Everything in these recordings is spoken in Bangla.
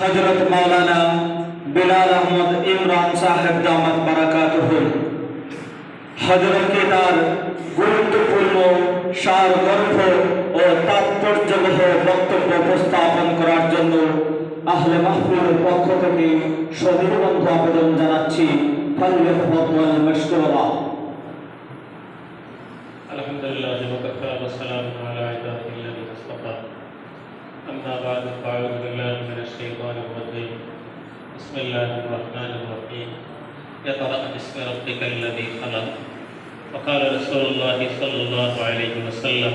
হযরত মাওলানা বিলাল আহমদ ইমরান সাহেব দামাত বারাকাতুহু হযরতকে তার গুরুত্বপূর্ণ সারগর্ভ ও তাৎপর্যবহ বক্তব্য উপস্থাপন করার জন্য আহলে মাহফিলের পক্ষ থেকে সবিনয় আবেদন জানাচ্ছি। ফালইতাফাদ্দাল মাশকুরা। আলহামদুলিল্লাহ ওয়া কাফা ওয়া সালামুন আলা ইবাদিল্লাহি মুস্তাফা। أما بعد فأعوذ بالله من الشيطان الرجيم. بسم الله الرحمن الرحيم. اقرأ باسم ربك الذي خلق. وقال رسول الله صلى الله عليه وسلم: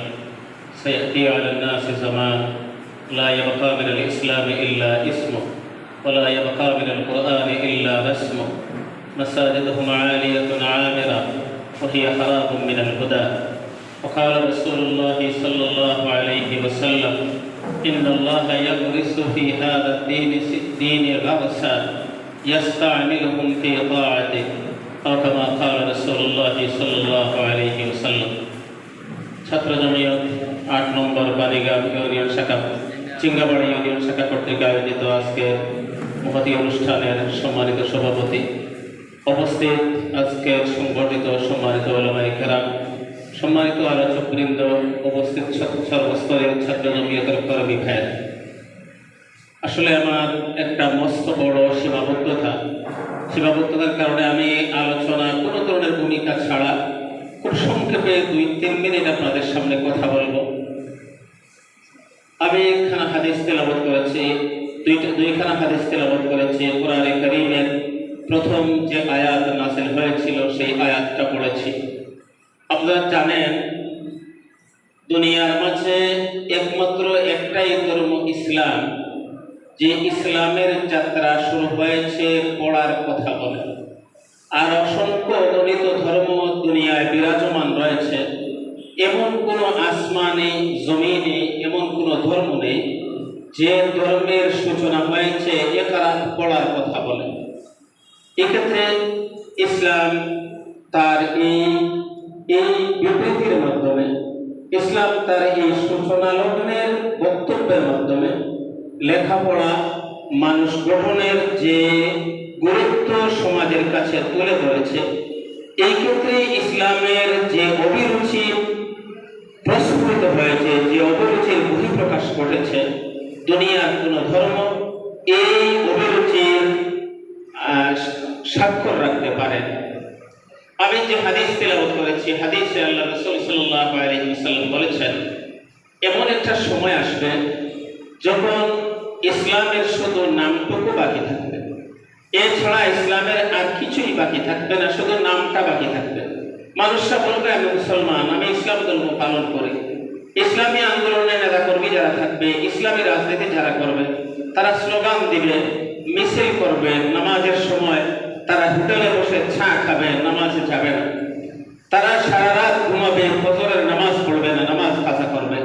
سيأتي على الناس زمان لا يبقى من الإسلام إلا اسمه ولا يبقى من القرآن إلا رسمه مساجدهم عالية عامرة وهي خراب من الهدى. وقال رسول الله صلى الله عليه وسلم: إن الله يغرس في هذا الدين غرسا يستعملهم في طاعته أو كما قال رسول الله صلى الله عليه وسلم. ছাত্র জমিয়ত ৮ নম্বর বালিগাঁও ইউনিয়ন শাখা চিঙ্গাবাড়ি ইউনিয়ন শাখা কর্তৃক আয়োজিত আজকে মহতী অনুষ্ঠানের সম্মানিত সভাপতি, উপস্থিত আজকের সংগঠিত সম্মানিত উলামায়ে কেরাম, সম্মানিত আলোচকবৃন্দ, উপস্থিত সর্বস্তরের ছাত্র জমিয়তের কর্মী ভাই, আসলে আমার একটা মস্ত বড় সীমাবদ্ধতার কারণে আমি আলোচনা কোনো ধরনের ভূমিকা ছাড়া খুব সংক্ষেপে ২-৩ মিনিট আপনাদের সামনে কথা বলবো। আমি একখানা হাদিস তেলাওয়াত করেছি, দুইখানা হাদিস তেলাওয়াত করেছি। কোরআনে কারীমের প্রথম যে আয়াত নাযিল হয়েছিল সেই আয়াতটা পড়েছি। আপনারা জানেন দুনিয়ার মাঝে একমাত্র একটাই ধর্ম ইসলাম, যে ইসলামের যাত্রা শুরু হয়েছে পড়ার কথা বলে। আর অসংখ্য অগণিত ধর্ম দুনিয়ায় বিরাজমান রয়েছে। এমন কোনো আসমানে জমিনে এমন কোনো ধর্ম নেই যে ধর্মের সূচনা হয়েছে ইকরা পড়ার কথা বলে। এক্ষেত্রে ইসলাম তার এই বিবৃতির মাধ্যমে, ইসলাম তার এই সূচনা লগ্নের বক্তব্যের মাধ্যমে লেখাপড়া মানুষ গ্রহণের যে গুরুত্ব সমাজের কাছে তুলে ধরেছে। এই ক্ষেত্রে ইসলামের যে অভিরুচি প্রস্ফুটিত হয়েছে, যে অভিরুচির বহিঃপ্রকাশ ঘটেছে, দুনিয়ার কোন ধর্ম এই অভিরুচির স্বাক্ষর রাখতে পারে। আমি যে হাদিস তেলাওয়াত করেছি, হাদিসে আল্লাহ রাসূল সাল্লাল্লাহু আলাইহি ওয়াসাল্লাম বলেছেন, এমন একটা সময় আসবে যখন ইসলামের শুধু নামটুকু বাকি থাকবে, এছাড়া ইসলামের আর কিছুই বাকি থাকবে না, শুধু নামটা বাকি থাকবে। মানুষরা বলবে আমি মুসলমান, আমি ইসলাম ধর্ম পালন করি। ইসলামী আন্দোলনের নেতাকর্মী যারা থাকবে, ইসলামী রাজনীতি যারা করবে, তারা স্লোগান দিবে, মিছিল করবে, নামাজের সময় তারা হোটেলে বসে চা খাবে, নামাজে যাবে না। তারা সারা রাত ঘুমাবে, ফজরের নামাজ পড়বে না, নামাজ কাজা করবে।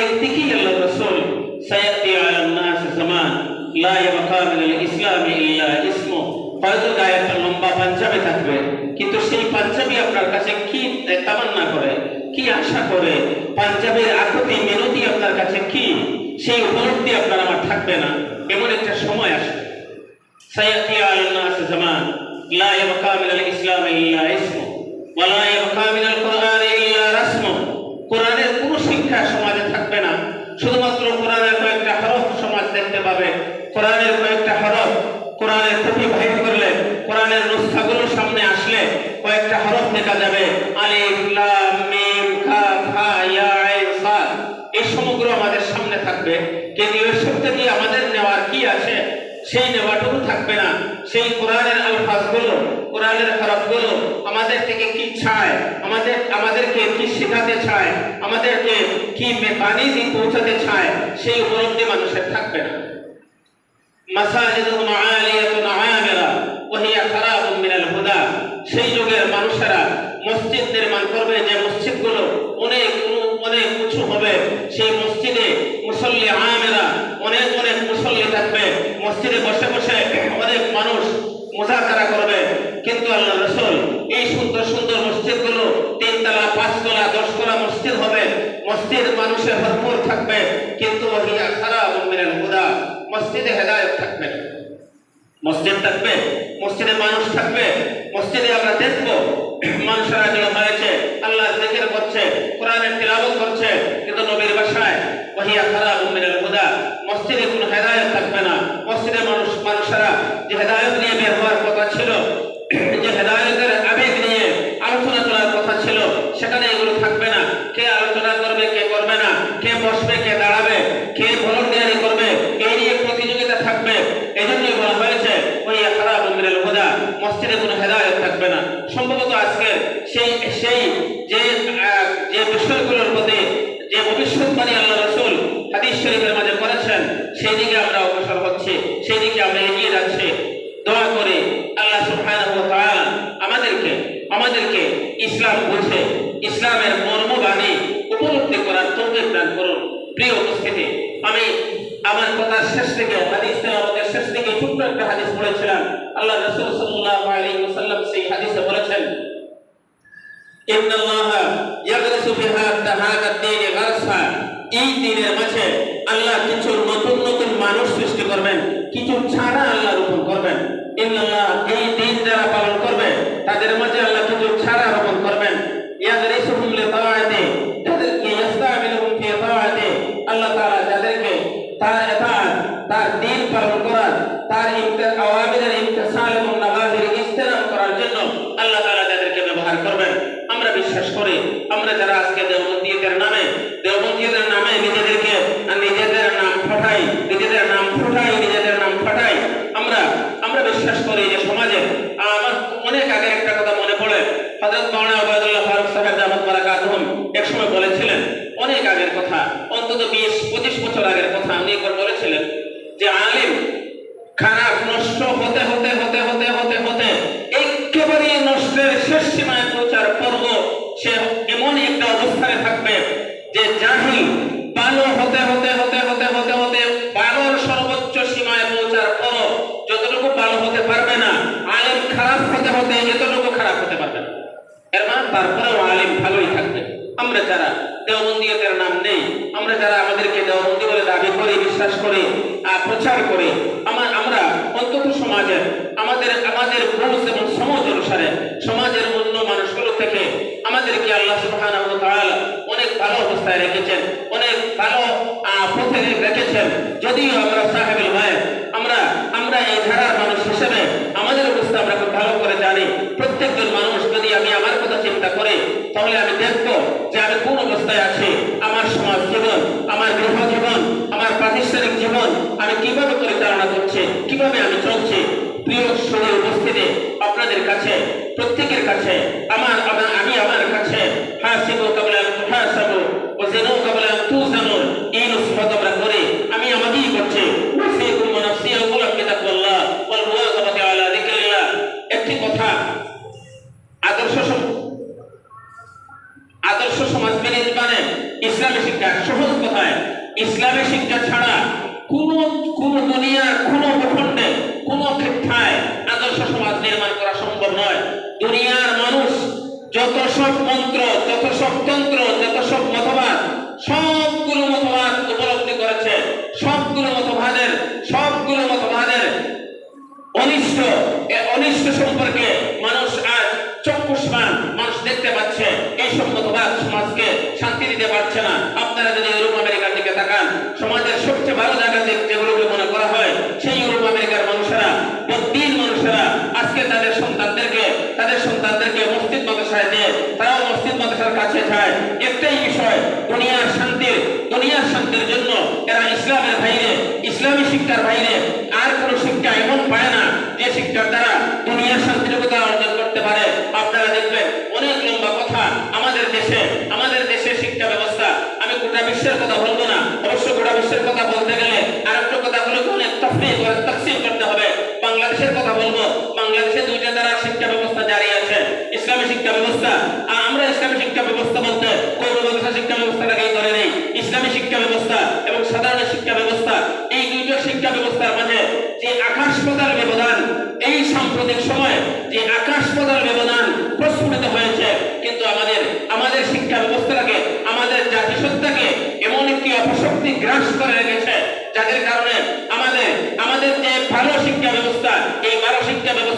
একদিকেই আল্লাহ রাসূল সায়াতি আলান নাস জামান লা ইয়াবকা মিনাল ইসলামি ইল্লা ইসমু, হয়তো গায়ে একটা লম্বা পাঞ্জাবি থাকবে, কিন্তু সেই পাঞ্জাবি আপনার কাছে কি তামান্না করে, কি আশা করে, পাঞ্জাবির আকতি মিনতি আপনার কাছে কি, সেই উপলব্ধি আপনার আমার থাকবে না। এমন একটা সময় আসবে, সায়াতি আলান নাস জামান লা ইয়াবকা মিনাল ইসলামি ইল্লা ইসমু ওয়া লা ইয়াবকা মিনাল কুরআনি ইল্লা রাসমু। কোরআনের কোনো শিক্ষা সমাজে থাকবে না, শুধুমাত্র কোরআনের কয়েকটা হরফ সমাজ দেখতে পাবে। কোরআনের কয়েকটা হরফ, কোরআনের কপি বাইর করলে, কোরআনের নুসখাগুলো সামনে আসলে কয়েকটা হরফ দেখা যাবে, আলিফ লাম মিম কাফ হা ইয়া আইন সাদ। এই সমগ্র আমাদের সামনে থাকবে, কিন্তু এর সাথে কি আমাদের নেওয়ার কি আছে, সেই নেওয়াটুকু থাকবে না। সেই কোরআনের আলফাজগুলো, কোরআনের হরফগুলো আমাদের থেকে কি চায়, আমাদেরকে কি শেখাতে চায়, আমাদেরকে কি বাণী দিয়ে পৌঁছাতে চায়, সেই উপলব্ধি মানুষের থাকবে না। মাসাজিদুহুম আলিয়াতুন আমিরা ওয়া হিয়া খারাবুম মিনাল হুদা। সেই যুগের মানুষেরা মসজিদ নির্মাণ করবে, যে মসজিদগুলো অনেক উঁচু হবে, সেই মসজিদে মুসল্লি আমিরা, অনেক মুসল্লি থাকবে, মসজিদে বসে বসে অনেক মানুষ মুযাকারা করবে। কিন্তু আল্লাহ রাসূল এই সুন্দর সুন্দর মসজিদগুলো 3 তলা 5 তলা 10 তলা মসজিদ হবে, মসজিদ মানুষে ভরপুর থাকবে, কিন্তু ওয়া হিয়া খারাবুম মিনাল হুদা, মসজিদে হেদায়েত মসজিদ থাকবে, মসজিদে মানুষ থাকবে, মসজিদে আমরা দেখবো মানুষেরা জড়ো হয়েছে, আল্লাহ জিকির করছে, কোরআনের তিলাওয়াত করছে, কিন্তু নবীর ভাষায় ওয়াহিয়া খারাবুম মিনাল হুদা, মসজিদে কোনো হেদায়েত থাকবে না। মসজিদে মানুষেরা যে হেদায়েত নিয়ে বের হওয়ার কথা ছিল, যে হেদায়েতের আবেগ নিয়ে আলোচনা করার কথা ছিল, সেখানে এগুলো থাকবে না। কে আলোচনা করবে, কে করবে না, কে বসবে, কে দাঁড়াবে, কে ভলান্টিয়ারি করবে, এই নিয়ে প্রতিযোগিতা থাকবে। এই জন্যই বলা হয়েছে ওয়াহিয়া খারাবুম মিনাল হুদা, মসজিদে কোনো হেদায়েত থাকবে না। সম্ভবত আজকে সেই যে বিষয়গুলোর প্রতি যে ভবিষ্যৎবাণী আল্লাহ রাসূল হাদিস শরীফের মাঝে করেছেন, সেই দিকে আমরা অগ্রসর হচ্ছি, সেই দিকে আমরা এগিয়ে যাচ্ছি। দোয়া করে আল্লাহ সুবহানাহু ওয়া তাআলা আমাদেরকে ইসলাম বুঝে ইসলামের মর্মবাণী উপলব্ধি করার তৌফিক দান করুন। প্রিয় উপস্থিতি, আমি আমার কথার শেষ থেকে আমাদের শেষ থেকে ছোট্ট একটা হাদিস পড়েছিলাম। আল্লাহ রাসূল সাল্লাল্লাহু আলাইহি ওয়াসাল্লাম সেই হাদিসে বলেছেন, ইন্নাল্লাহা ইয়াগরিসু ফিহা তাহাদাদ-দীন গারসা, এই দিনের মাঝে আল্লাহ কিছু নতুন নতুন মানুষ সৃষ্টি করবেন, কিছু ছাড়া আল্লাহ রোপণ করবেন। ইন্নাল্লাহ, এই দিন যারা পালন করবে তাদের মাঝে আল্লাহ কিছু ছাড়া রোপণ করবেন। ইয়াগরিসুহুম লিতাআতি, যাদেরকে ইস্তামিলুহুম ফি তাআতি, আল্লাহ তাআলা যাদেরকে তার ইতাআত, তার দিন পালন করার, তার আওয়ামিরের ইমতিসাল এবং নাওয়াহির ইস্তেনাম করার জন্য আল্লাহ তাআলা যাদেরকে ব্যবহার করবেন। আমরা বিশ্বাস করি, আমরা যারা আজকে দেওবন্দীদের নামে নিজেদের নাম ফাটাই, আমরা বিশ্বাস করি যে সমাজে আমার অনেক আগের একটা কথা মনে পড়ে। হযরত মাওলানা ওবায়দুল্লাহ ফারুক সাহেব দামাত বারাকাতুহুম এক সময় বলেছিলেন, অনেক আগের কথা, অন্তত 20-25 বছর আগের কথা, উনি একবার বলেছিলেন যে আলিম খারাপ নষ্ট হতে হতে হতে হতে হতে হতে একেবারে নষ্টের শেষ সীমায় পৌঁছার পর্ব সে এমন একটা অবস্থায় থাকবে যে জাহিল ভালো হতে হতে হতে হতে হতে হতে ভালোর সর্বোচ্চ সীমায় পৌঁছার পর যতটুকু ভালো হতে পারবে না, আলিম খারাপ হতে হতে এতটুকু খারাপ হতে পারবে না। এর মানে তারপরেও আলিম ভালোই থাকবে। আমরা যারা দেওবন্দীদের নাম নেই, আমরা যারা আমাদেরকে দেওবন্দী বলে দাবি করি, বিশ্বাস করি, প্রচার করি, আমরা অন্তত সমাজের আমাদের বুঝ এবং সমাজ অনুসারে সমাজের অন্য মানুষগুলো থেকে আমাদেরকে আল্লাহ সুবহানাহু ওয়া তাআলা অনেক ভালো অবস্থায় রেখেছেন, অনেক ভালো পথে রেখেছেন। যদিও আমরা সাহেবুল ভাই, আমরা এই ধারার মানুষ হিসেবে আমাদের অবস্থা আমরা খুব ভালো করে জানি। প্রত্যেকজন মানুষ, যদি আমি আমার কথা চিন্তা করি, তাহলে আমি দেখব যে আমি কোন অবস্থায় আছি। আমার সমাজ জীবন, আমার গৃহ জীবন, আমার প্রাতিষ্ঠানিক জীবন আমি কিভাবে পরিচালনা করছি, কিভাবে আমি চলছি। প্রিয় সুধী উপস্থিতি, আপনাদের কাছে, প্রত্যেকের কাছে আমি আমার কাছে হাসিবু ক্বাবলা আন তুহাসাবু ওয়া জিনু ক্বাবলা আন তুজানু, এই নসিহত আমরা করি, আমি আমাকেই করছি। ওয়াসিকুম ওয়া নাফসি আওয়ালাম বিতাকওয়াল্লাহ ওয়াল মুওয়াযাবাতি আলা যিকরিল্লাহ। একটি কথা, আদর্শ সমাজ মানে ইসলামী শিক্ষা। সহজ কথায়, ইসলামী শিক্ষা ছাড়া কোন দুনিয়ার কোন ভূখণ্ডে কোন ক্ষেত্রায় আদর্শ সমাজ নির্মাণ করা সম্ভব নয়। দুনিয়ার মানুষ যত সব মন্ত্র, যত সব তন্ত্র, যত সব মতবাদ, সবগুলো মতবাদ উপলব্ধি করেছে। সবগুলো মতবাদের অনিষ্ট সম্পর্কে মানুষ আজ চক্ষুষ্মান, মানুষ দেখতে পাচ্ছে। এই সব মতবাদ সমাজকে শান্তি দিতে পারছে না। আপনারা যদি ইউরোপ আমেরিকার দিকে তাকান, সমাজের সবচেয়ে ভালো জায়গা যেগুলোকে মনে করা হয়, সেই ইউরোপ আমেরিকার মানুষেরা, বদ্দিন মানুষেরা আজকে তাদের সন্তানদেরকে মসজিদ মাদ্রাসায় দিয়ে তারাও মসজিদ মাদ্রাসার কাছে যায়। একটাই বিষয়, দুনিয়ার শান্তির জন্য এরা ইসলামের বাইরে, ইসলামী শিক্ষার বাইরে আর কোন শিক্ষা এমন পায় না যে শিক্ষার দ্বারা দুনিয়ার শান্তির কথা অর্জন করতে পারে। আপনারা দেখবেন অনেক লম্বা কথা। আমাদের দেশে শিক্ষা ব্যবস্থা, আমি গোটা বিশ্বের কথা বলবো না, অবশ্য গোটা বিশ্বের কথা বলতে গেলে আর একটা কথাগুলোকে অনেক তাকসীম করতে হবে। বাংলাদেশের কথা বলবো, বাংলাদেশে দুইটা দ্বারা শিক্ষা ব্যবস্থা জারি আছে, ইসলামী শিক্ষা ব্যবস্থা। আর আমরা ইসলামী শিক্ষা ব্যবস্থা বলতে কৌরবস্থা শিক্ষা ব্যবস্থাটাকেই ধরে নেই। ইসলামী শিক্ষা ব্যবস্থা এবং সাধারণ শিক্ষা ব্যবস্থা, এই দুইটা শিক্ষা ব্যবস্থার মাঝে যে আকাশ পাতাল ব্যবধান, এই সাম্প্রতিক সময় যে আকাশ পাতাল ব্যবধান প্রস্ফুটিত হয়েছে, কিন্তু আমাদের শিক্ষা ব্যবস্থাটাকে, আমাদের জাতিসত্তাকে এমন একটি অপশক্তি গ্রাস করে রেখেছে, যাদের কারণে আমাদের যে ভালো শিক্ষা ব্যবস্থা,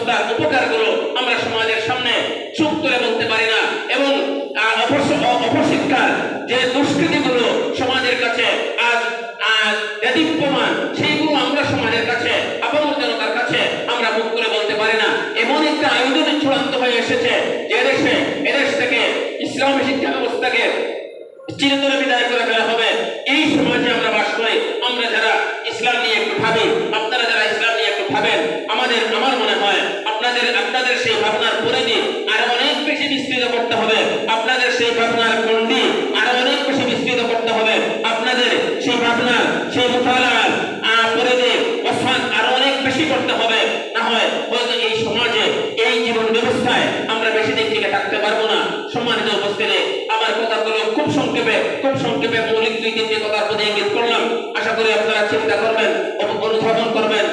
ব্যবস্থার উপকারগুলো আমরা সমাজের সামনে চুপ করে বলতে পারি না, এবং অপশিক্ষার যে দুষ্কৃতিগুলো সমাজের কাছে আজ দেদীপ্যমান, সেইগুলো আমরা সমাজের কাছে, আপামর জনতার কাছে আমরা মুখ করে বলতে পারি না। এমন একটা আয়োজন চূড়ান্ত হয়ে এসেছে যে এদেশ থেকে ইসলামী শিক্ষা ব্যবস্থাকে চিরতরে বিদায় করে ফেলা হবে। এই সমাজে আমরা বাস করি, আমরা যারা ইসলাম নিয়ে একটু ভাবি, আপনারা যারা ইসলাম নিয়ে একটু ভাবেন, আমার মনে হয় আপনাদের সেই ভাবনার পরিধি আরো অনেক বেশি বিস্তৃত করতে হবে, আপনাদের সেই ভাবনার গণ্ডি আরো অনেক বেশি বিস্তৃত করতে হবে, আপনাদের সেই ভাবনার সেই মুতালার পরিধি ওসান আরো অনেক বেশি করতে হবে। না হয় হয়তো এই সমাজে, এই জীবন ব্যবস্থায় আমরা বেশি দিন থেকে থাকতে পারবো না। সম্মানিত উপস্থিতি, আমার কথাগুলো খুব সংক্ষেপে মৌলিক 2-3টি কথার প্রতি ইঙ্গিত করলাম। আশা করি আপনারা চিন্তা করবেন, অনুধাবন করবেন।